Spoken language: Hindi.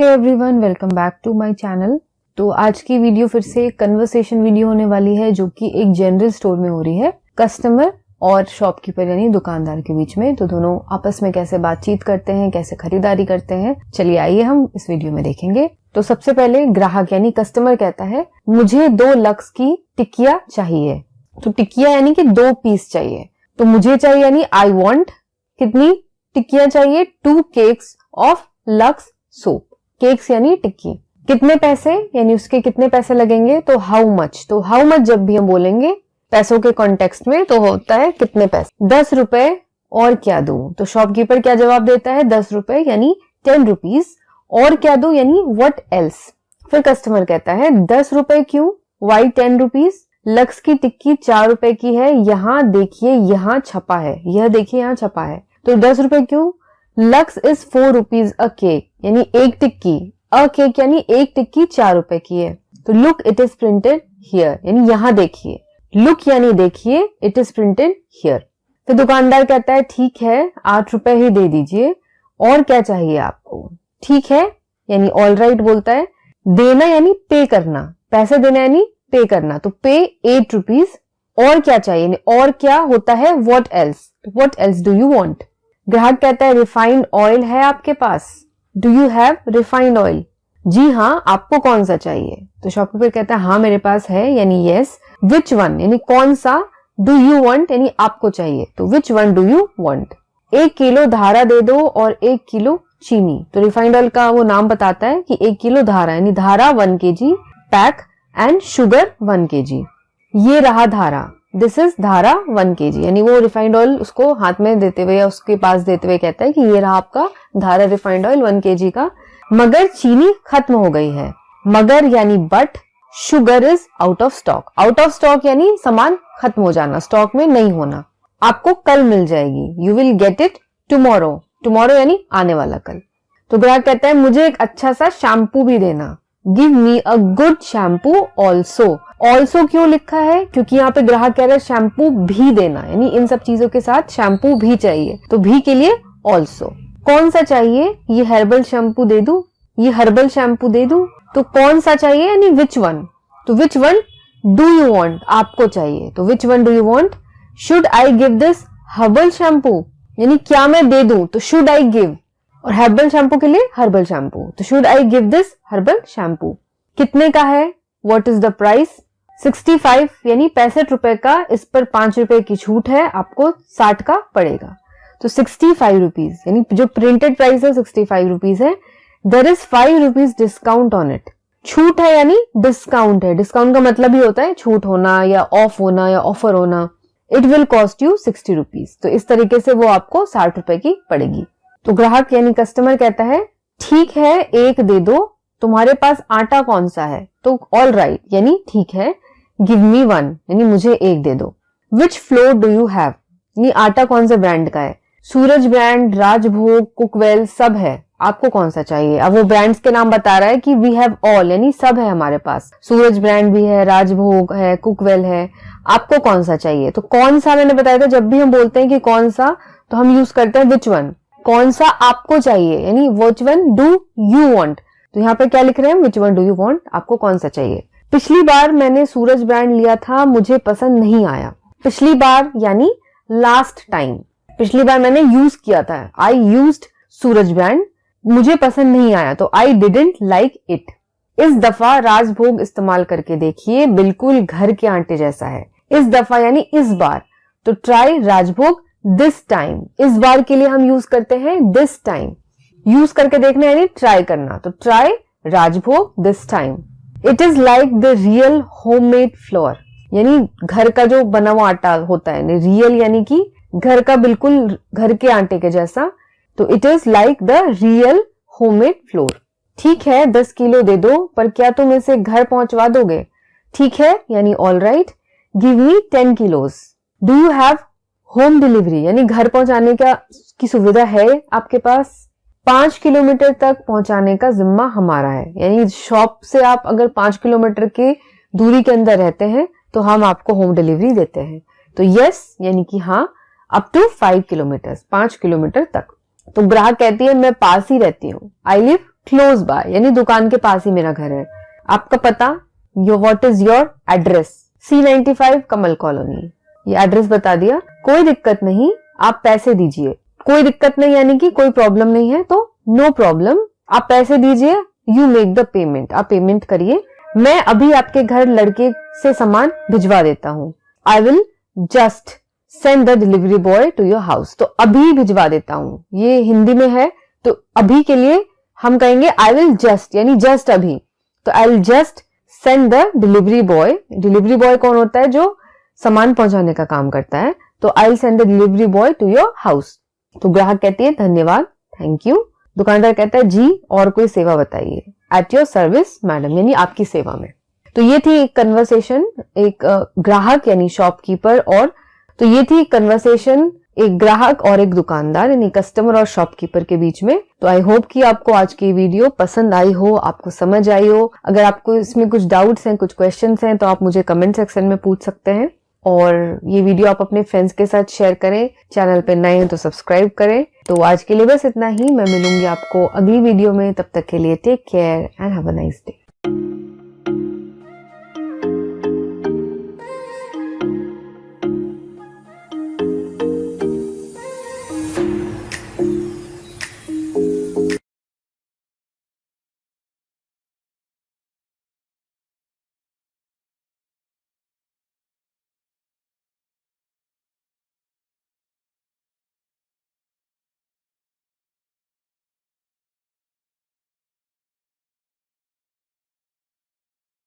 Hey everyone, welcome back to my channel. तो आज की वीडियो फिर से कन्वर्सेशन वीडियो होने वाली है जो कि एक जनरल स्टोर में हो रही है, कस्टमर और शॉपकीपर यानी दुकानदार के बीच में। तो दोनों आपस में कैसे बातचीत करते हैं, कैसे खरीदारी करते हैं, चलिए आइए हम इस वीडियो में देखेंगे। तो सबसे पहले ग्राहक यानी कस्टमर कहता है मुझे 2 लक्स की टिकिया चाहिए। तो टिकिया यानी कि 2 पीस चाहिए। तो मुझे चाहिए यानी आई वॉन्ट, कितनी टिकिया चाहिए? 2 cakes of lux soap. Cakes यानी टिक्की। कितने पैसे यानी उसके कितने पैसे लगेंगे? तो हाउ मच। तो हाउ मच जब भी हम बोलेंगे पैसों के कॉन्टेक्स्ट में तो होता है कितने पैसे। 10 रुपए और क्या दूं? तो शॉपकीपर क्या जवाब देता है? 10 रुपए यानी 10 रुपीज। और क्या दूं यानी व्हाट एल्स। फिर कस्टमर कहता है 10 रुपए क्यों? Y 10 rupees? लक्स की टिक्की 4 रुपए की है, यहाँ देखिए यहाँ छपा है, यह देखिए यहाँ छपा है। तो 10 रुपए क्यों? Lux is 4 rupees a cake यानी एक टिक्की। अ केक यानी एक टिक्की 4 रुपए की है। तो look it is printed here यानी यहाँ देखिए। लुक यानी देखिए, इट इज प्रिंटेड हियर। फिर दुकानदार कहता है ठीक है 8 रुपए ही दे दीजिए, और क्या चाहिए आपको? ठीक है यानी ऑल राइट बोलता है। देना यानी पे करना, पैसे देना यानी पे करना। तो पे 8 रुपीज। और क्या चाहिए? और क्या होता है what else. What else do you want? ग्राहक कहता है रिफाइंड ऑयल है आपके पास? Do you have refined oil? जी हाँ, आपको कौन सा चाहिए? तो शॉपकीपर कहता है हाँ मेरे पास है यानी यस। विच वन यानी कौन सा? डू यू वांट यानी आपको चाहिए। तो which one do you want? 1 kilo धारा दे दो और 1 किलो चीनी। तो रिफाइंड ऑयल का वो नाम बताता है कि 1 किलो धारा यानी धारा 1 kg pack and sugar 1 kg। ये रहा धारा, दिस इज धारा 1 kg यानी वो रिफाइंड ऑयल उसको हाथ में देते हुए या उसके पास देते हुए कहता है कि ये रहा आपका धारा रिफाइंड ऑयल 1 kg का, मगर चीनी खत्म हो गई है। मगर यानी but, sugar is out of stock. Out of stock यानी सामान खत्म हो जाना, स्टॉक में नहीं होना। आपको कल मिल जाएगी, you will get it tomorrow. Tomorrow यानी आने वाला कल। तो ग्राहक कहता है मुझे एक अच्छा सा शैम्पू भी देना। Give me a good shampoo also. Also क्यों लिखा है? क्योंकि यहाँ पे ग्राहक कह रहा है शैम्पू भी देना यानी इन सब चीजों के साथ शैम्पू भी चाहिए, तो भी के लिए ऑल्सो। कौन सा चाहिए? ये हर्बल शैम्पू दे दूं, ये हर्बल शैम्पू दे दूं। तो कौन सा चाहिए यानी विच वन। तो which one do you want? आपको चाहिए। तो which one do you want? Should I give this herbal shampoo यानी क्या मैं दे दूं? तो शुड आई गिव। और हर्बल शैम्पू के लिए हर्बल शैम्पू। तो should I give this herbal shampoo. कितने का है? What is the price? 65 यानी 65 रुपए का, इस पर 5 रुपए की छूट है, आपको 60 का पड़ेगा। तो 65 रुपीज यानी जो प्रिंटेड प्राइस है 65 रुपीज है। There is 5 rupees discount on it. छूट है यानी डिस्काउंट है। डिस्काउंट का मतलब ही होता है छूट होना या ऑफ होना या ऑफर होना। It will cost you 60 rupees. तो इस तरीके से वो आपको 60 रुपए की पड़ेगी। तो ग्राहक यानी कस्टमर कहता है ठीक है एक दे दो। तुम्हारे पास आटा कौन सा है? तो ऑल राइट यानी ठीक है। गिव मी 1 यानी मुझे एक दे दो। विच फ्लोर डू यू हैव यानी आटा कौन से ब्रांड का है? सूरज ब्रांड, राजभोग, कुकवेल सब है, आपको कौन सा चाहिए? अब वो ब्रांड्स के नाम बता रहा है कि वी हैव ऑल यानी सब है हमारे पास। सूरज ब्रांड भी है, राजभोग है, कुकवेल है, आपको कौन सा चाहिए? तो कौन सा मैंने बताया था, जब भी हम बोलते हैं कि कौन सा तो हम यूज करते हैं विच वन। कौन सा आपको चाहिए यानी which one do you want. तो यहाँ पे क्या लिख रहे हैं? Which one do you want, आपको कौन सा चाहिए। पिछली बार मैंने सूरज ब्रांड लिया था, मुझे पसंद नहीं आया। पिछली बार यानी लास्ट टाइम। पिछली बार मैंने यूज किया था, आई यूज्ड सूरज ब्रांड, मुझे पसंद नहीं आया तो आई डिडंट लाइक इट। इस दफा राजभोग इस्तेमाल करके देखिए, बिल्कुल घर के आटे जैसा है। इस दफा यानी इस बार। तो ट्राई राजभोग दिस टाइम। इस बार के लिए हम यूज करते हैं दिस टाइम। यूज करके देखना यानी ट्राई करना। तो try rajbhog this time. It is like the real homemade floor यानी घर का जो बना हुआ आटा होता है। रियल यानी कि घर का, बिल्कुल घर के आटे के जैसा। तो it is like the real homemade floor. ठीक है 10 किलो दे दो, पर क्या तुम इसे घर पहुंचवा दोगे? ठीक है यानी all right. Give me 10 kilos. Do you have home delivery यानी घर पहुंचाने की सुविधा है आपके पास? 5 किलोमीटर तक पहुंचाने का जिम्मा हमारा है यानी शॉप से आप अगर 5 किलोमीटर की दूरी के अंदर रहते हैं तो हम आपको होम डिलीवरी देते हैं। तो यस यानी कि हाँ, अप टू 5 किलोमीटर, 5 किलोमीटर तक। तो ग्राहक कहती है मैं पास ही रहती हूँ, आई लिव क्लोज बाय यानी दुकान के पास ही मेरा घर है। आपका पता, what is your address? C95 Kamal colony, ये एड्रेस बता दिया। कोई दिक्कत नहीं, आप पैसे दीजिए। कोई दिक्कत नहीं यानी कि कोई प्रॉब्लम नहीं है तो नो प्रॉब्लम, आप पैसे दीजिए। यू मेक द पेमेंट, आप पेमेंट करिए। मैं अभी आपके घर लड़के से सामान भिजवा देता हूँ। I will just send the delivery boy to your house, तो अभी भिजवा देता हूँ। ये हिंदी में है तो अभी के लिए हम कहेंगे आई विल जस्ट, यानी जस्ट अभी। तो I will just send the delivery boy. Delivery boy कौन होता है? जो सामान पहुंचाने का काम करता है। तो I will send the delivery boy to your house. तो ग्राहक कहती है धन्यवाद, थैंक यू। दुकानदार कहता है जी और कोई सेवा बताइए। एट योर सर्विस मैडम, यानी आपकी सेवा में। तो ये थी एक कन्वर्सेशन, एक ग्राहक यानी शॉपकीपर और तो ये थी कन्वर्सेशन एक ग्राहक और एक दुकानदार यानी कस्टमर और शॉपकीपर के बीच में। तो आई होप कि आपको आज की वीडियो पसंद आई हो, आपको समझ आई हो। अगर आपको इसमें कुछ डाउट्स हैं, कुछ क्वेश्चंस हैं तो आप मुझे कमेंट सेक्शन में पूछ सकते हैं। और ये वीडियो आप अपने फ्रेंड्स के साथ शेयर करें। चैनल पे नए हैं तो सब्सक्राइब करें। तो आज के लिए बस इतना ही। मैं मिलूंगी आपको अगली वीडियो में, तब तक के लिए take care and have a nice day.